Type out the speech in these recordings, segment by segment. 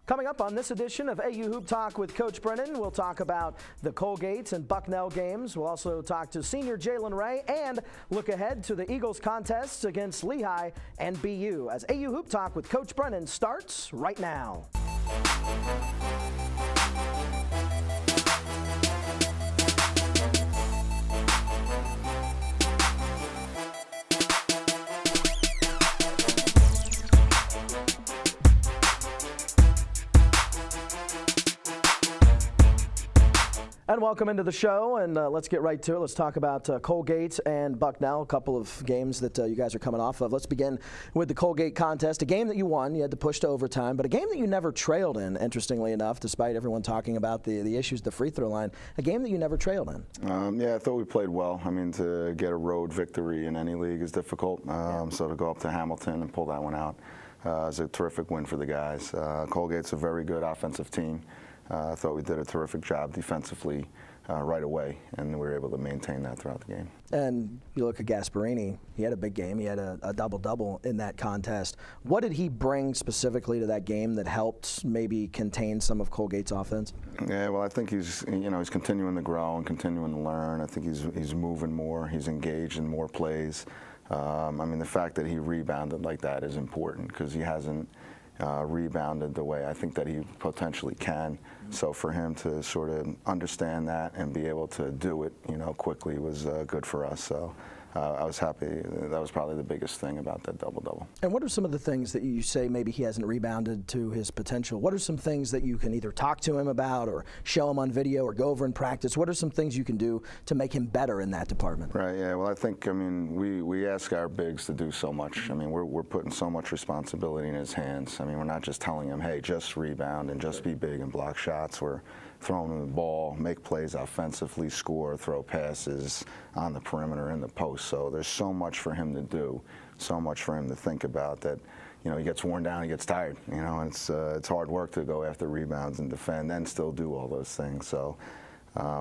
Coming up on this edition of AU Hoop Talk with Coach Brennan, we'll talk about the Colgate and Bucknell games. We'll also talk to senior Jalen Rhea and look ahead to the Eagles contests against Lehigh and BU as AU Hoop Talk with Coach Brennan starts right now. And welcome into the show, and let's get right to it. Let's talk about Colgate and Bucknell, a couple of games that you guys are coming off of. Let's begin with the Colgate contest, a game that you won. You had to push to overtime, but a game that you never trailed in, interestingly enough, despite everyone talking about the issues, the free throw line, a game that you never trailed in. Yeah, I thought we played well. I mean, to get a road victory in any league is difficult, so to go up to Hamilton and pull that one out is a terrific win for the guys. Colgate's a very good offensive team. I thought we did a terrific job defensively right away, and we were able to maintain that throughout the game. And you look at Gasparini, he had a big game. He had a double-double in that contest. What did he bring specifically to that game that helped maybe contain some of Colgate's offense? Yeah, well, I think he's continuing to grow and continuing to learn. I think he's moving more. He's engaged in more plays. I mean, the fact that he rebounded like that is important because he hasn't rebounded the way I think that he potentially can. So for him to sort of understand that and be able to do it, quickly was good for us. So I was happy. That was probably the biggest thing about that double-double. And what are some of the things that you say maybe he hasn't rebounded to his potential? What are some things that you can either talk to him about or show him on video or go over in practice? What are some things you can do to make him better in that department? Right, yeah. Well, I mean, we ask our bigs to do so much. I mean, we're putting so much responsibility in his hands. I mean, we're not just telling him, hey, just rebound and just be big and block shots. We're throwing him the ball, make plays offensively, score, throw passes on the perimeter in the post. So there's so much for him to do, so much for him to think about that, he gets worn down, he gets tired, and it's hard work to go after rebounds and defend and still do all those things. So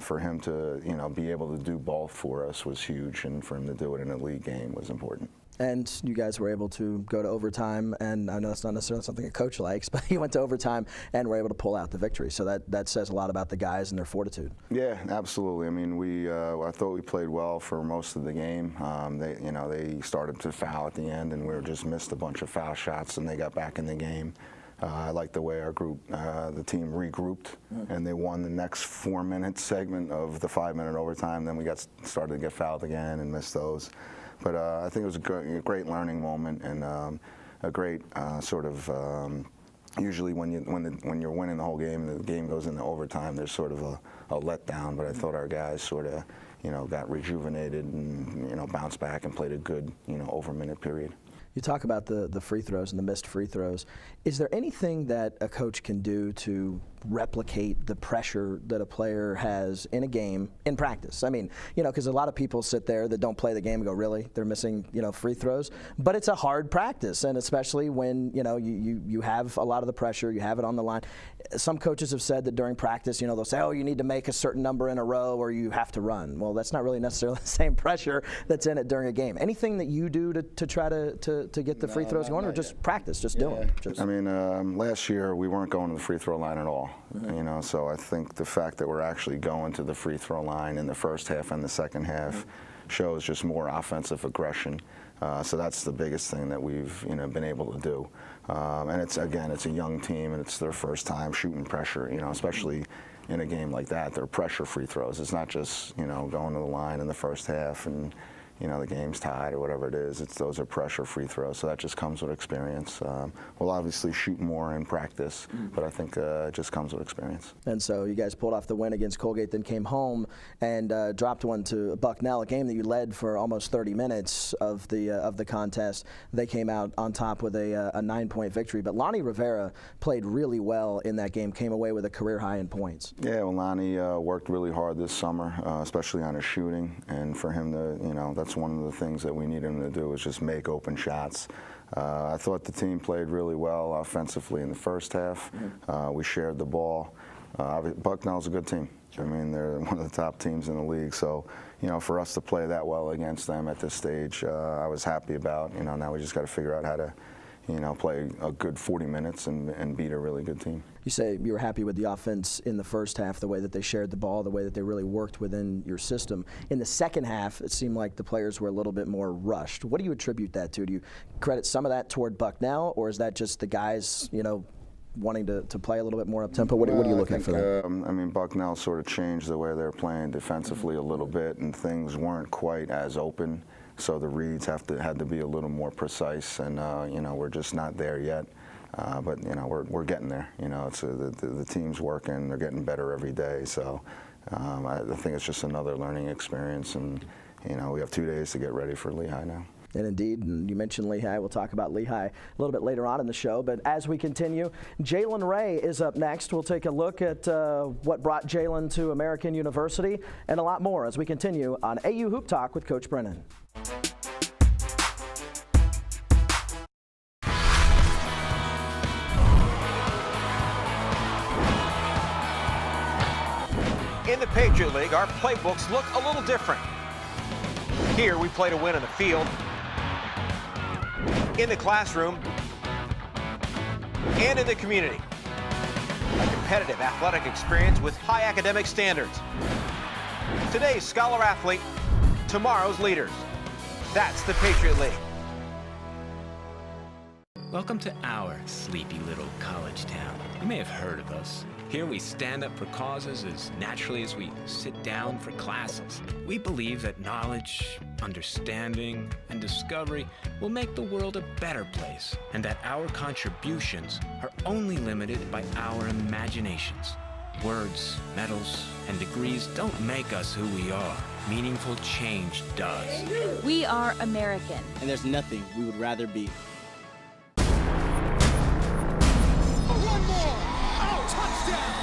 for him to, be able to do both for us was huge, and for him to do it in a league game was important. And you guys were able to go to overtime, and I know it's not necessarily something a coach likes, but you went to overtime and were able to pull out the victory. So that says a lot about the guys and their fortitude. Yeah, absolutely. I mean, I thought we played well for most of the game. They started to foul at the end, and we just missed a bunch of foul shots, and they got back in the game. I like the way our group, the team regrouped, and they won the next 4-minute segment of the 5-minute overtime. Then we started to get fouled again and missed those. But I think it was a great learning moment and a great usually when you're winning the whole game and the game goes into overtime, there's sort of a letdown. But I thought our guys sort of got rejuvenated and bounced back and played a good over-minute period. You talk about the free throws and the missed free throws. Is there anything that a coach can do to replicate the pressure that a player has in a game in practice? I mean, because a lot of people sit there that don't play the game and go, really? They're missing, free throws? But it's a hard practice, and especially when, you have a lot of the pressure, you have it on the line. Some coaches have said that during practice, they'll say, oh, you need to make a certain number in a row or you have to run. Well, that's not really necessarily the same pressure that's in it during a game. Anything that you do to try to get the free throws going, or just practice, just do them? I mean, last year we weren't going to the free throw line at all. So I think the fact that we're actually going to the free throw line in the first half and the second half shows just more offensive aggression. So that's the biggest thing that we've been able to do. And it's a young team and it's their first time shooting pressure. Especially in a game like that, they're pressure free throws. It's not just going to the line in the first half and the game's tied or whatever it is. Those are pressure free throws, so that just comes with experience. We'll obviously shoot more in practice, but I think it just comes with experience. And so you guys pulled off the win against Colgate, then came home and dropped one to Bucknell, a game that you led for almost 30 minutes of the contest. They came out on top with a 9-point victory, but Lonnie Rivera played really well in that game, came away with a career high in points. Yeah, well, Lonnie worked really hard this summer, especially on his shooting, and for him to, that's one of the things that we need him to do is just make open shots. I thought the team played really well offensively in the first half. We shared the ball. Bucknell's a good team. I mean, they're one of the top teams in the league. So, for us to play that well against them at this stage, I was happy about. Now we just got to figure out how to, play a good 40 minutes and beat a really good team. You say you were happy with the offense in the first half, the way that they shared the ball, the way that they really worked within your system. In the second half, it seemed like the players were a little bit more rushed. What do you attribute that to? Do you credit some of that toward Bucknell, or is that just the guys, wanting to play a little bit more up-tempo? What are you looking at for that? Bucknell sort of changed the way they're playing defensively a little bit, and things weren't quite as open. So the reads had to be a little more precise, and we're just not there yet. But we're getting there. It's the team's working. They're getting better every day. So I think it's just another learning experience, and we have 2 days to get ready for Lehigh now. And indeed, and you mentioned Lehigh. We'll talk about Lehigh a little bit later on in the show. But as we continue, Jalen Rhea is up next. We'll take a look at what brought Jalen to American University and a lot more as we continue on AU Hoop Talk with Coach Brennan. In the Patriot League, our playbooks look a little different. Here, we play to win on the field, in the classroom, and in the community. A competitive athletic experience with high academic standards. Today's scholar athlete, tomorrow's leaders. That's the Patriot League. Welcome to our sleepy little college town. You may have heard of us. Here we stand up for causes as naturally as we sit down for classes. We believe that knowledge, understanding, and discovery will make the world a better place, and that our contributions are only limited by our imaginations. Words, medals, and degrees don't make us who we are. Meaningful change does. We are American. And there's nothing we would rather be. One more! Oh, touchdown!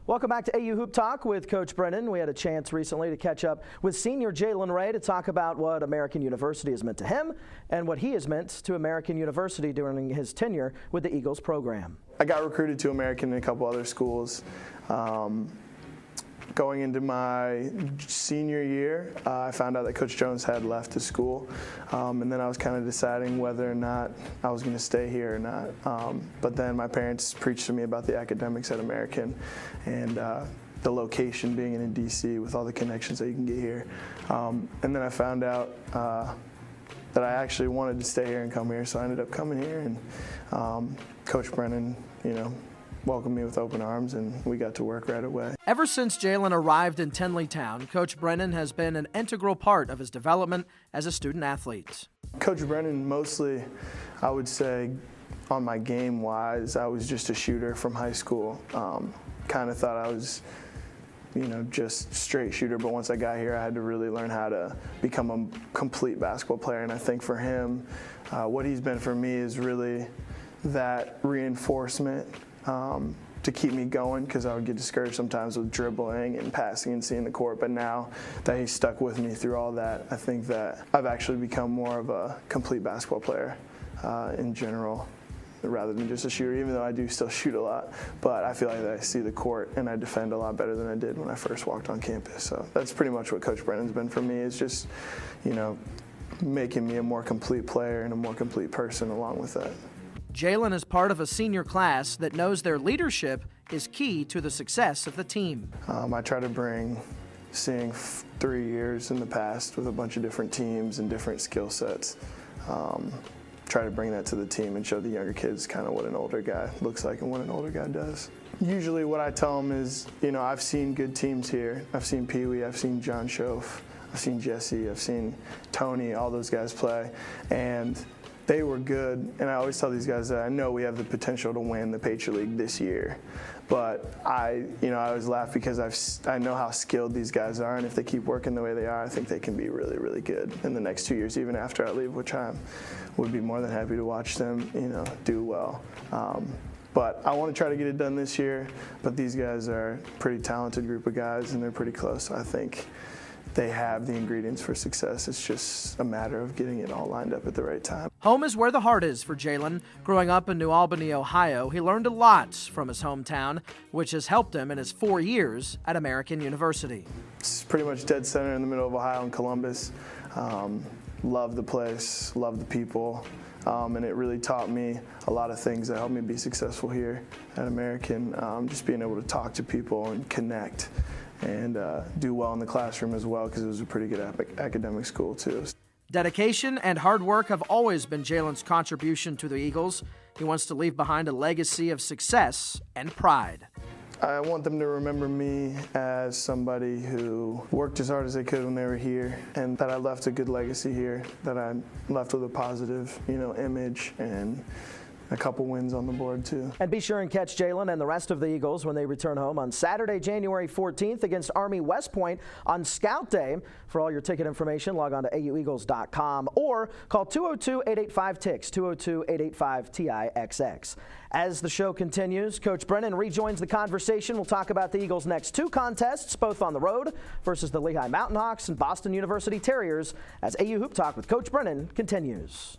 Welcome back to AU Hoop Talk with Coach Brennan. We had a chance recently to catch up with senior Jalen Rhea to talk about what American University has meant to him and what he has meant to American University during his tenure with the Eagles program. I got recruited to American and a couple other schools. Going into my senior year, I found out that Coach Jones had left the school, and then I was kind of deciding whether or not I was going to stay here or not. But then my parents preached to me about the academics at American and the location being in DC with all the connections that you can get here. And then I found out that I actually wanted to stay here and come here, so I ended up coming here, and Coach Brennan, welcomed me with open arms, and we got to work right away. Ever since Jalen arrived in Tenleytown, Coach Brennan has been an integral part of his development as a student athlete. Coach Brennan, mostly, I would say, on my game-wise, I was just a shooter from high school. Kind of thought I was, just straight shooter, but once I got here, I had to really learn how to become a complete basketball player, and I think for him, what he's been for me is really that reinforcement to keep me going, because I would get discouraged sometimes with dribbling and passing and seeing the court. But now that he's stuck with me through all that, I think that I've actually become more of a complete basketball player in general, rather than just a shooter, even though I do still shoot a lot. But I feel like I see the court and I defend a lot better than I did when I first walked on campus. So that's pretty much what Coach Brennan's been for me, is just, making me a more complete player and a more complete person along with that. Jalen is part of a senior class that knows their leadership is key to the success of the team. I try to bring seeing 3 years in the past with a bunch of different teams and different skill sets. Try to bring that to the team and show the younger kids kind of what an older guy looks like and what an older guy does. Usually what I tell them is, I've seen good teams here. I've seen Pee Wee, I've seen John Schoaf, I've seen Jesse, I've seen Tony, all those guys play. And they were good, and I always tell these guys that I know we have the potential to win the Patriot League this year. But I always laugh because I know how skilled these guys are, and if they keep working the way they are, I think they can be really, really good in the next 2 years, even after I leave, which I would be more than happy to watch them, do well. But I want to try to get it done this year. But these guys are a pretty talented group of guys, and they're pretty close. So I think they have the ingredients for success. It's just a matter of getting it all lined up at the right time. Home is where the heart is for Jalen. Growing up in New Albany, Ohio, he learned a lot from his hometown, which has helped him in his 4 years at American University. It's pretty much dead center in the middle of Ohio in Columbus. Love the place, love the people, and it really taught me a lot of things that helped me be successful here at American. Just being able to talk to people and connect and do well in the classroom as well, because it was a pretty good academic school too. Dedication and hard work have always been Jalen's contribution to the Eagles. He wants to leave behind a legacy of success and pride. I want them to remember me as somebody who worked as hard as they could when they were here, and that I left a good legacy here, that I left with a positive, image and a couple wins on the board too. And be sure and catch Jalen and the rest of the Eagles when they return home on Saturday, January 14th against Army West Point on Scout Day. For all your ticket information, log on to aueagles.com or call 202-885-TIX, 202-885-TIXX. As the show continues, Coach Brennan rejoins the conversation. We'll talk about the Eagles' next two contests, both on the road versus the Lehigh Mountain Hawks and Boston University Terriers, as AU Hoop Talk with Coach Brennan continues.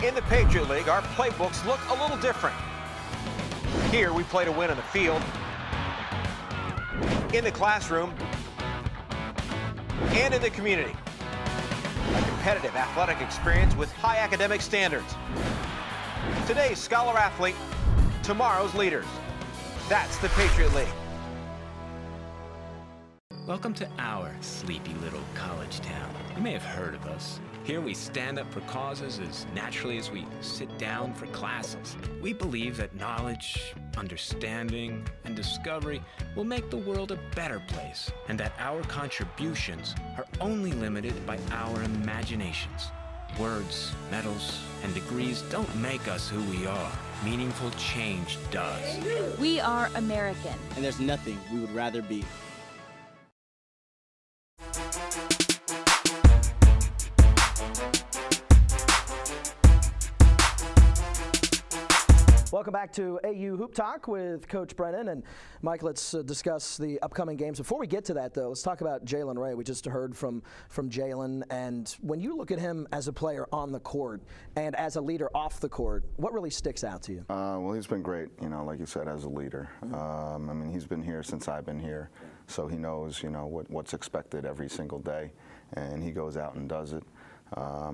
In the Patriot League, our playbooks look a little different. Here, we play to win on the field, in the classroom, and in the community. A competitive athletic experience with high academic standards. Today's scholar athlete, tomorrow's leaders. That's the Patriot League. Welcome to our sleepy little college town. You may have heard of us. Here we stand up for causes as naturally as we sit down for classes. We believe that knowledge, understanding, and discovery will make the world a better place, and that our contributions are only limited by our imaginations. Words, medals, and degrees don't make us who we are. Meaningful change does. We are American. And there's nothing we would rather be. Welcome back to AU Hoop Talk with Coach Brennan. And Mike, let's discuss the upcoming games. Before we get to that, though, let's talk about Jalen Rhea. We just heard from Jalen. And when you look at him as a player on the court and as a leader off the court, what really sticks out to you? Well, he's been great, like you said, as a leader. He's been here since I've been here, so he knows, what's expected every single day, and he goes out and does it.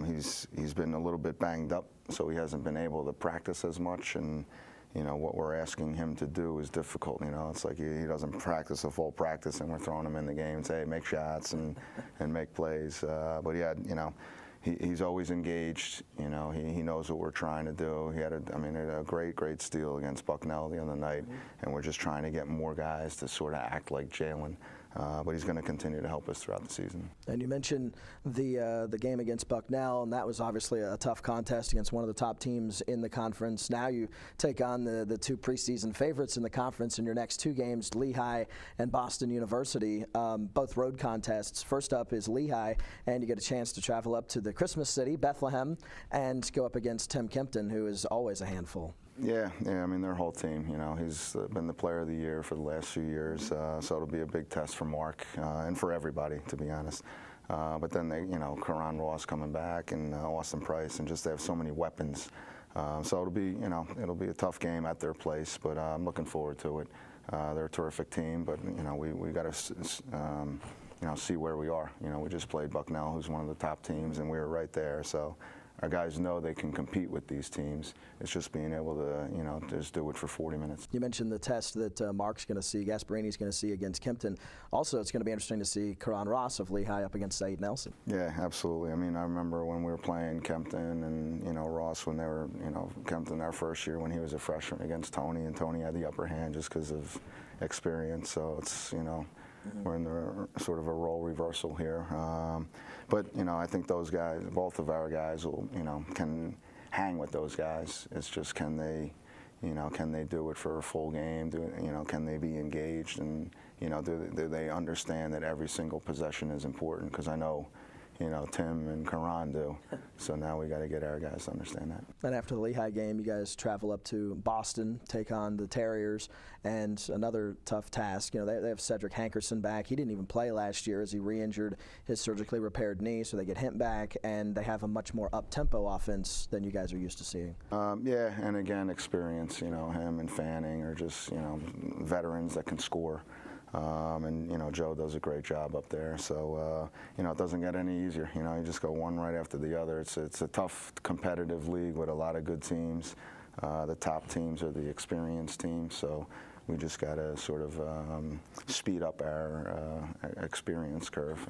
He's been a little bit banged up, so he hasn't been able to practice as much, and what we're asking him to do is difficult. It's like he doesn't practice a full practice, and we're throwing him in the game and say, hey, make shots and make plays. But he's always engaged. He knows what we're trying to do. He had a great steal against Bucknell the other night, and we're just trying to get more guys to sort of act like Jalen. But he's going to continue to help us throughout the season. And you mentioned the game against Bucknell, and that was obviously a tough contest against one of the top teams in the conference. Now you take on the two preseason favorites in the conference in your next two games, Lehigh and Boston University, both road contests. First up is Lehigh, and you get a chance to travel up to the Christmas city, Bethlehem, and go up against Tim Kempton, who is always a handful. Yeah, their whole team, he's been the player of the year for the last few years, so it'll be a big test for Mark and for everybody, to be honest. But then Karan Ross coming back and Austin Price, and just they have so many weapons. So it'll be a tough game at their place, but I'm looking forward to it. They're a terrific team, but we got to see where we are. We just played Bucknell, who's one of the top teams, and we were right there. So our guys know they can compete with these teams. It's just being able to, just do it for 40 minutes. You mentioned the test that Mark's going to see, Gasparini's going to see against Kempton. Also, it's going to be interesting to see Karan Ross of Lehigh up against Said Nelson. Yeah, absolutely. I remember when we were playing Kempton and, Ross when they were, Kempton our first year when he was a freshman against Tony, and Tony had the upper hand just because of, experience. So it's, you know, we're in the sort of a role reversal here. But, you know, I think those guys, both of our guys, will, you know, can hang with those guys. It's just, can they, you know, can they do it for a full game? You know, can they be engaged? And, you know, do they understand that every single possession is important? Because I know, you know, Tim and Karan do. So now we got to get our guys to understand that. And after the Lehigh game, you guys travel up to Boston, take on the Terriers, and another tough task. You know, they have Cedric Hankerson back. He didn't even play last year as he re-injured his surgically repaired knee, so they get him back, and they have a much more up-tempo offense than you guys are used to seeing. Yeah, and again, experience. You know, him and Fanning are just, you know, veterans that can score. And, you know, Joe does a great job up there. So, you know, it doesn't get any easier. You know, you just go one right after the other. It's a tough, competitive league with a lot of good teams. The top teams are the experienced teams. So we just got to sort of speed up our experience curve.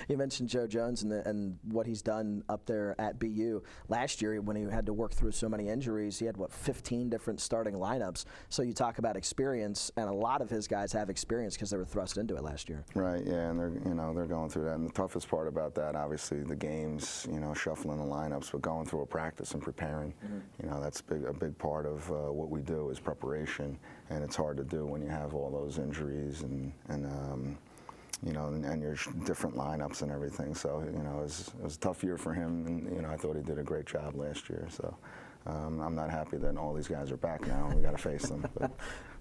You mentioned Joe Jones and what he's done up there at BU. Last year, when he had to work through so many injuries, he had, what, 15 different starting lineups. So you talk about experience, and a lot of his guys have experience because they were thrust into it last year. Right, yeah, and they're going through that. And the toughest part about that, obviously, the games, you know, shuffling the lineups, but going through a practice and preparing. You know, that's a big part of what we do is preparation. And it's hard to do when you have all those injuries and you know, and your different lineups and everything. So, you know, it was a tough year for him, and, you know, I thought he did a great job last year. So I'm not happy that all these guys are back now and we got to face them. But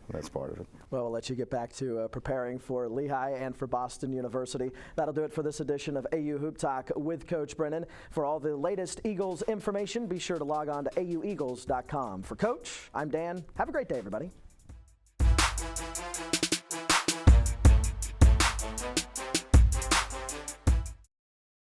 that's part of it. Well, we'll let you get back to preparing for Lehigh and for Boston University. That'll do it for this edition of AU Hoop Talk with Coach Brennan. For all the latest Eagles information, be sure to log on to aueagles.com. For Coach, I'm Dan. Have a great day, everybody.